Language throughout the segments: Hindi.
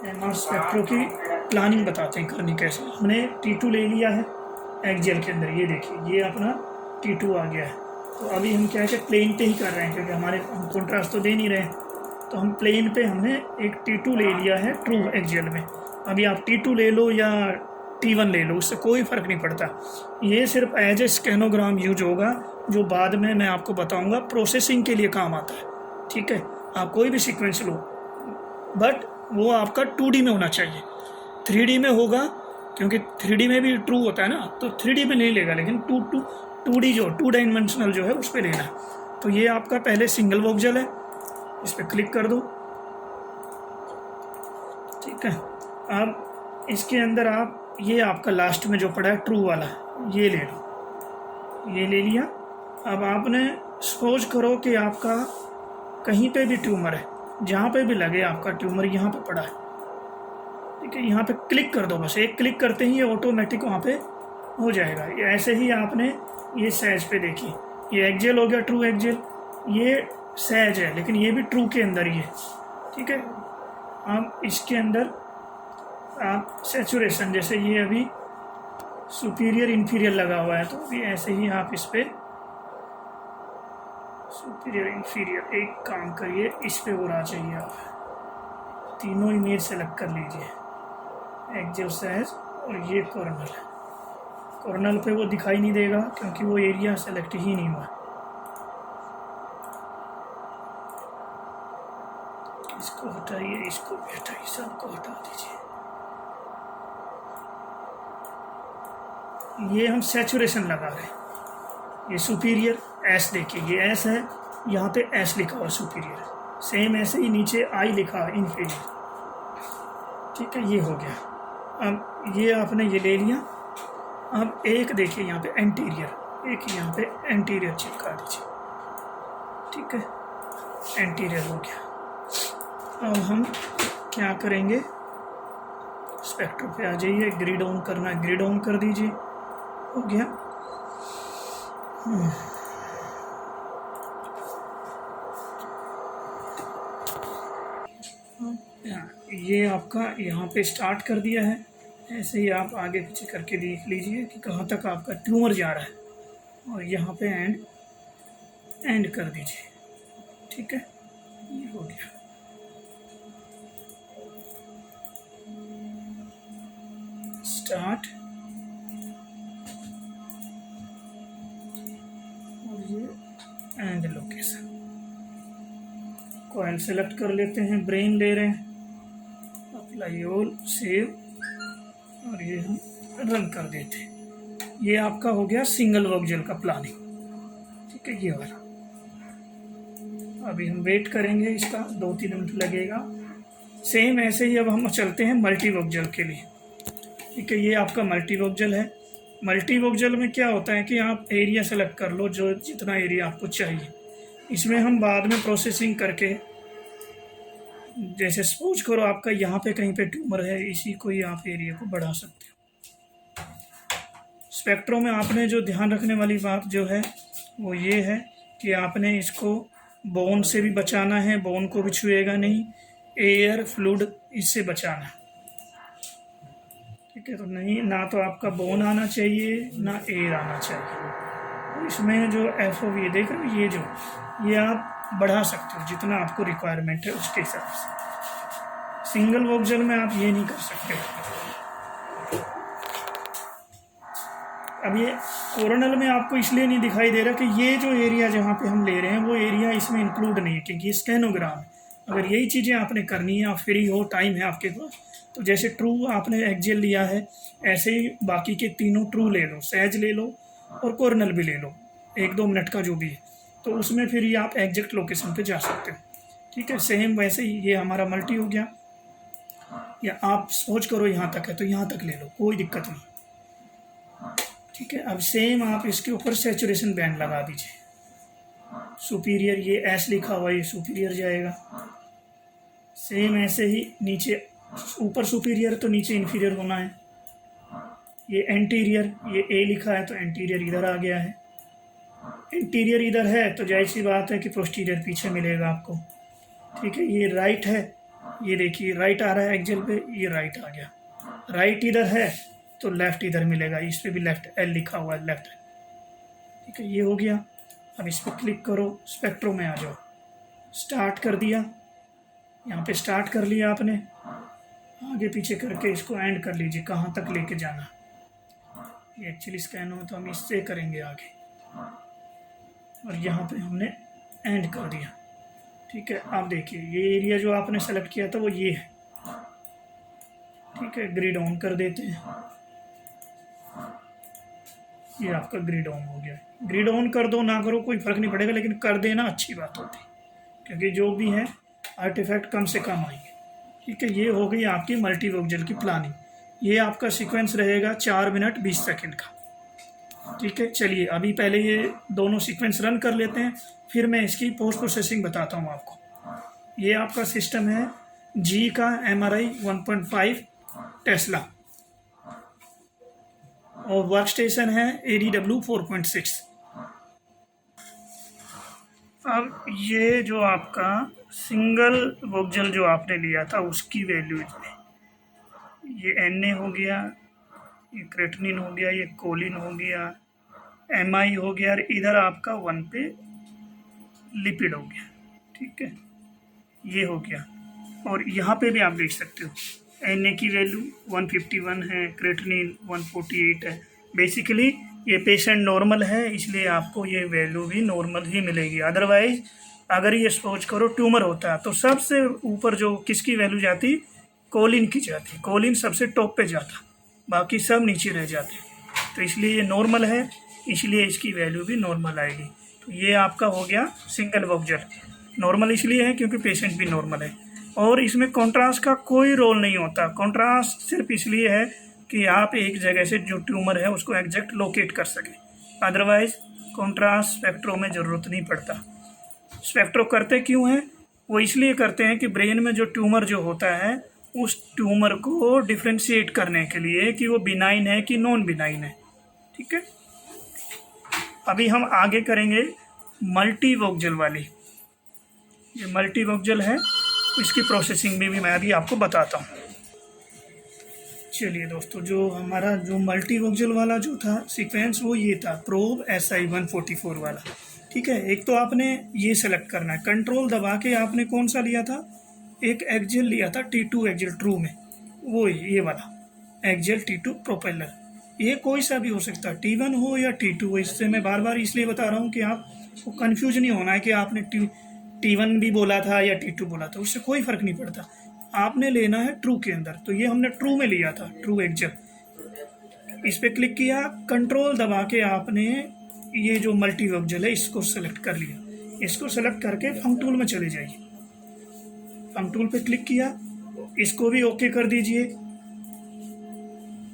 एमआर स्पेक्ट्रो की प्लानिंग बताते हैं करनी कैसे। हमने T2 ले लिया है एक्जेल के अंदर, ये देखिए ये अपना T2 आ गया है। तो अभी हम क्या है कि प्लेन पे ही कर रहे हैं क्योंकि हम कॉन्ट्रास्ट तो दे नहीं रहे हैं, तो हम प्लेन पे हमने एक T2 ले लिया है ट्रू एक्जेल में। अभी आप T2 ले लो या T1 ले लो, उससे कोई फ़र्क नहीं पड़ता। ये सिर्फ एज ए स्कैनोग्राम यूज होगा, जो बाद में मैं आपको बताऊंगा प्रोसेसिंग के लिए काम आता है। ठीक है, आप कोई भी सीक्वेंस लो, बट वो आपका 2D में होना चाहिए। 3D में होगा क्योंकि 3D में भी ट्रू होता है ना, तो 3D में नहीं लेगा, लेकिन 2D जो 2 डायमेंशनल जो है उस पर लेना है। तो ये आपका पहले सिंगल वोक्जल है, इस पर क्लिक कर दो। ठीक है, अब इसके अंदर आप ये आपका लास्ट में जो पड़ा है ट्रू वाला, ये ले लो, ये ले लिया। अब आपने सपोज करो कि आपका कहीं पे भी ट्यूमर है, जहाँ पे भी लगे आपका ट्यूमर यहाँ पे पड़ा है। ठीक है, यहाँ पे क्लिक कर दो, बस एक क्लिक करते ही ये ऑटोमेटिक वहाँ पे हो जाएगा। ऐसे ही आपने ये सैज पे देखिए, ये एक्जेल हो गया ट्रू एक्जेल, ये सैज है लेकिन ये भी ट्रू के अंदर ही है। ठीक है, आप इसके अंदर आप सेचुरेशन, जैसे ये अभी सुपीरियर इन्फीरियर लगा हुआ है, तो अभी ऐसे ही आप इस पर सुपीरियर इन्फीरियर एक काम करिए, इस पे और आ चाहिए आप तीनों इमेज सेलेक्ट कर लीजिए, एक्जेल सैज और ये कॉर्नर। कॉर्नर पे वो दिखाई नहीं देगा क्योंकि वो एरिया सेलेक्ट ही नहीं हुआ। इसको हटाइए, इसको भी हटाइए, सबको हटा दीजिए। ये हम सैचुरेशन लगा रहे हैं। ये सुपीरियर एस देखिए, ये एस है, यहाँ पे एस लिखा हुआ सुपीरियर, सेम ऐसे ही नीचे आई लिखा इन्फीरियर। ठीक है, ये हो गया। अब ये आपने ये ले लिया। अब एक देखिए यहाँ पे एंटीरियर, एक यहाँ पे एंटीरियर चिपका दीजिए। ठीक है, एंटीरियर हो गया। अब हम क्या करेंगे, स्पेक्ट्रो पे आ जाइए, ग्रिड ऑन करना है, ग्रिड ऑन कर दीजिए, हो गया। ये आपका यहाँ पे स्टार्ट कर दिया है। ऐसे ही आप आगे पीछे करके देख लीजिए कि कहाँ तक आपका ट्यूमर जा रहा है, और यहाँ पे एंड कर दीजिए। ठीक है, ये हो गया। स्टार्ट, और ये एंड लोकेशन। कॉइल सेलेक्ट कर लेते हैं, ब्रेन ले रहे हैं, अप्लाई ऑल, सेव, और ये हम रन कर देते हैं। ये आपका हो गया सिंगल वोक्जल का प्लानिंग। ठीक है, ये वाला। अभी हम वेट करेंगे, इसका 2-3 मिनट लगेगा। सेम ऐसे ही अब हम चलते हैं मल्टी वोक्जल के लिए। ठीक है, ये आपका मल्टी वोक्जल है। मल्टी वोक्जल में क्या होता है कि आप एरिया सेलेक्ट कर लो, जो जितना एरिया आपको चाहिए। इसमें हम बाद में प्रोसेसिंग करके, जैसे सपोज करो आपका यहाँ पे कहीं पे ट्यूमर है, इसी को ही आप एरिया को बढ़ा सकते हो। स्पेक्ट्रो में आपने जो ध्यान रखने वाली बात जो है वो ये है कि आपने इसको बोन से भी बचाना है, बोन को भी छुएगा नहीं, एयर फ्लूइड इससे बचाना। ठीक है, तो नहीं, ना तो आपका बोन आना चाहिए ना एयर आना चाहिए। इसमें जो FOV देख रहे हो, ये आप बढ़ा सकते हो जितना आपको रिक्वायरमेंट है उसके हिसाब से। सिंगल वोक्जल में आप ये नहीं कर सकते। अब ये कोरोनल में आपको इसलिए नहीं दिखाई दे रहा कि ये जो एरिया जहाँ पे हम ले रहे हैं वो एरिया इसमें इंक्लूड नहीं है, क्योंकि ये स्कैनोग्राम है। अगर यही चीज़ें आपने करनी है, आप फ्री हो, टाइम है आपके पास, तो जैसे ट्रू आपने एक्जेल लिया है, ऐसे ही बाकी के तीनों ट्रू ले लो, सैज ले लो और कोरोनल भी ले लो, 1-2 मिनट का जो भी है, तो उसमें फिर ये आप एग्जैक्ट लोकेशन पे जा सकते हो। ठीक है, सेम वैसे ही ये हमारा मल्टी हो गया। या आप सोच करो यहाँ तक है तो यहाँ तक ले लो, कोई दिक्कत नहीं। ठीक है, अब सेम आप इसके ऊपर सैचुरेशन बैंड लगा दीजिए। सुपीरियर, ये एस लिखा हुआ, ये सुपीरियर जाएगा। सेम ऐसे ही नीचे, ऊपर सुपीरियर तो नीचे इन्फीरियर होना है। ये एंटीरियर, ये ए लिखा है तो एंटीरियर इधर आ गया है। इंटीरियर इधर है तो जाहिर सी बात है कि पोस्टीरियर पीछे मिलेगा आपको। ठीक है, ये राइट है, ये देखिए राइट आ रहा है एक्जेल पे, ये राइट आ गया। राइट इधर है तो लेफ्ट इधर मिलेगा, इस पे भी लेफ्ट एल लिखा हुआ है, लेफ्ट। ठीक है, ये हो गया। अब इस पर क्लिक करो, स्पेक्ट्रो में आ जाओ। स्टार्ट कर दिया, यहाँ पे स्टार्ट कर लिया आपने, आगे पीछे करके इसको एंड कर लीजिए, कहाँ तक लेके जाना। ये एक्चुअली स्कैन हो तो हम इससे करेंगे आगे, और यहाँ पे हमने एंड कर दिया। ठीक है, आप देखिए ये एरिया जो आपने सेलेक्ट किया था वो ये है। ठीक है, ग्रिड ऑन कर देते हैं। ये आपका ग्रिड ऑन हो गया। ग्रिड ऑन कर दो ना करो कोई फ़र्क नहीं पड़ेगा, लेकिन कर देना अच्छी बात होती, क्योंकि जो भी है आर्टिफैक्ट कम से कम आएंगे। ठीक है, ये हो गई आपकी मल्टी वोक्जल की प्लानिंग। ये आपका सीक्वेंस रहेगा 4 मिनट 20 सेकंड का। ठीक है, चलिए अभी पहले ये दोनों सीक्वेंस रन कर लेते हैं, फिर मैं इसकी पोस्ट प्रोसेसिंग बताता हूँ आपको। ये आपका सिस्टम है जी का MRI 1.5 टेस्ला, और वर्क स्टेशन है ADW 4.6। अब ये जो आपका सिंगल वोक्जल जो आपने लिया था उसकी वैल्यू है, ये Na हो गया, ये क्रेटनिन हो गया, ये कोलिन हो गया, MI हो गया, और इधर आपका 1 पे लिपिड हो गया। ठीक है, ये हो गया। और यहाँ पे भी आप देख सकते हो Na की वैल्यू 151 है, क्रेटनिन 148 है। बेसिकली ये पेशेंट नॉर्मल है, इसलिए आपको ये वैल्यू भी नॉर्मल ही मिलेगी। अदरवाइज अगर ये सोच करो ट्यूमर होता तो सबसे ऊपर जो किसकी वैल्यू जाती, कोलिन की जाती, कोलिन सबसे टॉप पे जाता, बाकी सब नीचे रह जाते। तो इसलिए ये नॉर्मल है, इसलिए इसकी वैल्यू भी नॉर्मल आएगी। तो ये आपका हो गया सिंगल वोक्जल। नॉर्मल इसलिए है क्योंकि पेशेंट भी नॉर्मल है, और इसमें कॉन्ट्रास्ट का कोई रोल नहीं होता। कॉन्ट्रास्ट सिर्फ इसलिए है कि आप एक जगह से जो ट्यूमर है उसको एग्जैक्ट लोकेट कर सकें, अदरवाइज कॉन्ट्रास्ट स्पेक्ट्रो में ज़रूरत नहीं पड़ता। स्पेक्ट्रो करते क्यों हैं, वो इसलिए करते हैं कि ब्रेन में जो ट्यूमर जो होता है उस ट्यूमर को डिफ्रेंशिएट करने के लिए कि वो बिनाइन है कि नॉन बिनाइन है। ठीक है, अभी हम आगे करेंगे मल्टी वोक्जल वाली। ये मल्टी वोक्जल है, इसकी प्रोसेसिंग भी मैं अभी आपको बताता हूँ। चलिए दोस्तों, जो हमारा जो मल्टी वोक्जल वाला जो था सीक्वेंस वो ये था, प्रोब SI 144 वाला। ठीक है, एक तो आपने ये सेलेक्ट करना है, कंट्रोल दबा के आपने कौन सा लिया था, एक एक्जेल लिया था T2 एक्जेल ट्रू में, वो ये वाला एक्जेल T2 प्रोपेलर। ये कोई सा भी हो सकता है, T1 हो या T2 हो। इससे मैं बार बार इसलिए बता रहा हूँ कि आपको कन्फ्यूज नहीं होना है कि आपने T1 भी बोला था या T2 बोला था, उससे कोई फ़र्क नहीं पड़ता। आपने लेना है ट्रू के अंदर, तो ये हमने ट्रू में लिया था, ट्रू एक्जेल। इस पर क्लिक किया, कंट्रोल दबा के आपने ये जो मल्टी वोक्जल है इसको सेलेक्ट कर लिया। इसको सेलेक्ट करके फंक टूल में चले जाइए, फंक टूल पे क्लिक किया, इसको भी ओके कर दीजिए।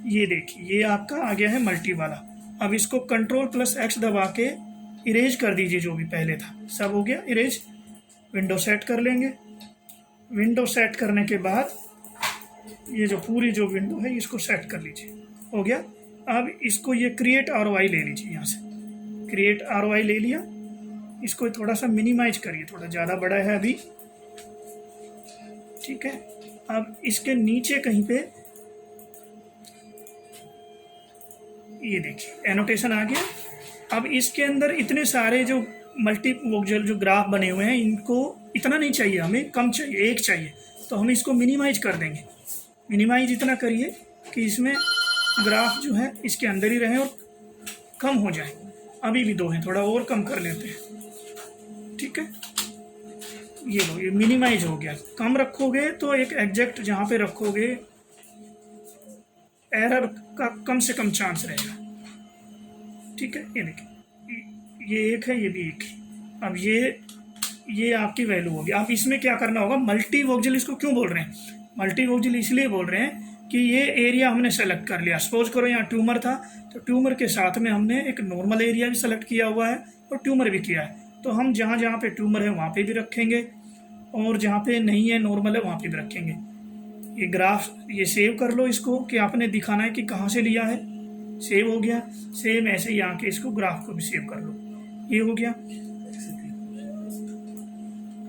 ये देखिए ये आपका आ गया है मल्टी वाला। अब इसको Ctrl+X दबा के इरेज कर दीजिए, जो भी पहले था सब हो गया इरेज। विंडो सेट कर लेंगे। विंडो सेट करने के बाद ये जो पूरी जो विंडो है इसको सेट कर लीजिए, हो गया। अब इसको ये क्रिएट ROI ले लीजिए, यहाँ से क्रिएट ROI ले लिया। इसको थोड़ा सा मिनिमाइज करिए, थोड़ा ज़्यादा बड़ा है अभी। ठीक है, अब इसके नीचे कहीं पे ये देखिए एनोटेशन आ गया। अब इसके अंदर इतने सारे जो मल्टी वोक्जल जो ग्राफ बने हुए हैं, इनको इतना नहीं चाहिए, हमें कम चाहिए, एक चाहिए। तो हम इसको मिनिमाइज कर देंगे। मिनिमाइज इतना करिए कि इसमें ग्राफ जो है इसके अंदर ही रहे और कम हो जाए। अभी भी 2 हैं, थोड़ा और कम कर लेते हैं। ठीक है, ये लो, ये मिनिमाइज हो गया। कम रखोगे तो एक एग्जैक्ट जहाँ पे रखोगे एरर का कम से कम चांस रहेगा। ठीक है, ये देखिए ये एक है, ये भी एक है। अब ये आपकी वैल्यू होगी। अब इसमें क्या करना होगा, मल्टी वोक्जल इसको क्यों बोल रहे हैं, मल्टी वोक्जल इसलिए बोल रहे हैं कि ये एरिया हमने सेलेक्ट कर लिया। सपोज करो यहाँ ट्यूमर था, तो ट्यूमर के साथ में हमने एक नॉर्मल एरिया भी सेलेक्ट किया हुआ है और ट्यूमर भी किया है। तो हम जहाँ जहाँ पे ट्यूमर है वहाँ पे भी रखेंगे, और जहाँ पे नहीं है नॉर्मल है वहाँ पे भी रखेंगे। ये ग्राफ ये सेव कर लो इसको, कि आपने दिखाना है कि कहाँ से लिया है। सेव हो गया। सेम ऐसे ही आके इसको ग्राफ को भी सेव कर लो, ये हो गया।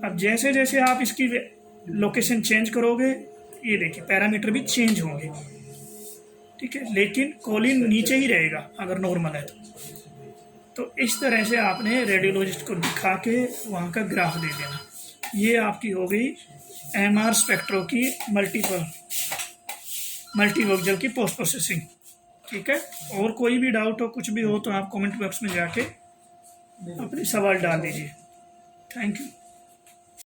अब जैसे जैसे आप इसकी लोकेशन चेंज करोगे, ये देखिए पैरामीटर भी चेंज होंगे, ठीक है, लेकिन कोलिन नीचे ही रहेगा अगर नॉर्मल है तो इस तरह से आपने रेडियोलॉजिस्ट को दिखा के वहाँ का ग्राफ दे देना। ये आपकी हो गई MR स्पेक्ट्रो की मल्टीवोक्सल की पोस्ट प्रोसेसिंग, ठीक है। और कोई भी डाउट हो, कुछ भी हो तो आप कमेंट बॉक्स में जाके अपने सवाल डाल दीजिए। Thank you.